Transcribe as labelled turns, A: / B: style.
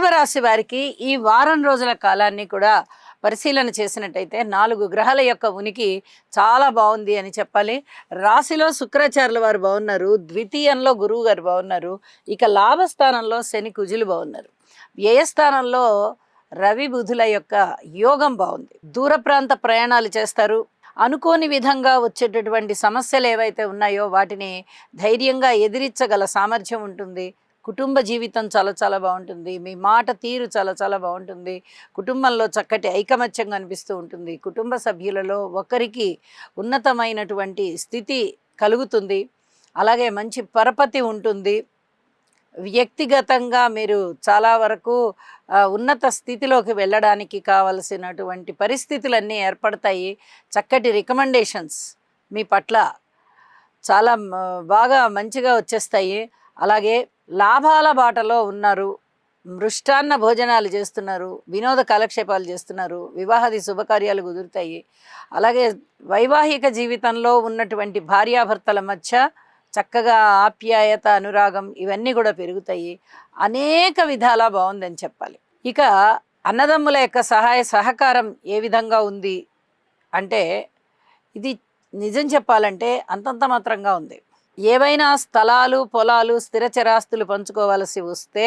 A: రాశి వారికి ఈ వారం రోజుల కాలాన్ని కూడా పరిశీలన చేసినట్టయితే 4 గ్రహాల యొక్క ఉనికి చాలా బాగుంది అని చెప్పాలి. రాశిలో శుక్రాచార్యుల వారు బాగున్నారు, ద్వితీయంలో గురువు గారు బాగున్నారు, ఇక లాభస్థానంలో శని కుజులు బాగున్నారు, వ్యయస్థానంలో రవి బుధుల యొక్క యోగం బాగుంది. దూర ప్రాంత ప్రయాణాలు చేస్తారు. అనుకోని విధంగా వచ్చేటటువంటి సమస్యలు ఏవైతే ఉన్నాయో వాటిని ధైర్యంగా ఎదిరించగల సామర్థ్యం ఉంటుంది. కుటుంబ జీవితం చాలా చాలా బాగుంటుంది. మీ మాట తీరు చాలా చాలా బాగుంటుంది. కుటుంబంలో చక్కటి ఐకమత్యం కనిపిస్తూ ఉంటుంది. కుటుంబ సభ్యులలో ఒకరికి ఉన్నతమైనటువంటి స్థితి కలుగుతుంది. అలాగే మంచి పరపతి ఉంటుంది. వ్యక్తిగతంగా మీరు చాలా వరకు ఉన్నత స్థితిలోకి వెళ్ళడానికి కావలసినటువంటి పరిస్థితులన్నీ ఏర్పడతాయి. చక్కటి రికమెండేషన్స్ మీ పట్ల చాలా బాగా మంచిగా వచ్చేస్తాయి. అలాగే లాభాల బాటలో ఉన్నారు. మృష్టాన్న భోజనాలు చేస్తున్నారు, వినోద కాలక్షేపాలు చేస్తున్నారు, వివాహాది శుభకార్యాలు కుదురుతాయి. అలాగే వైవాహిక జీవితంలో ఉన్నటువంటి భార్యాభర్తల మధ్య చక్కగా ఆప్యాయత, అనురాగం ఇవన్నీ కూడా పెరుగుతాయి. అనేక విధాల బాగుందని చెప్పాలి. ఇక అన్నదమ్ముల యొక్క సహాయ సహకారం ఏ విధంగా ఉంది అంటే, ఇది నిజం చెప్పాలంటే అంతంత మాత్రంగా ఉంది. ఏవైనా స్థలాలు, పొలాలు, స్థిరచరాస్తులు పంచుకోవాల్సి వస్తే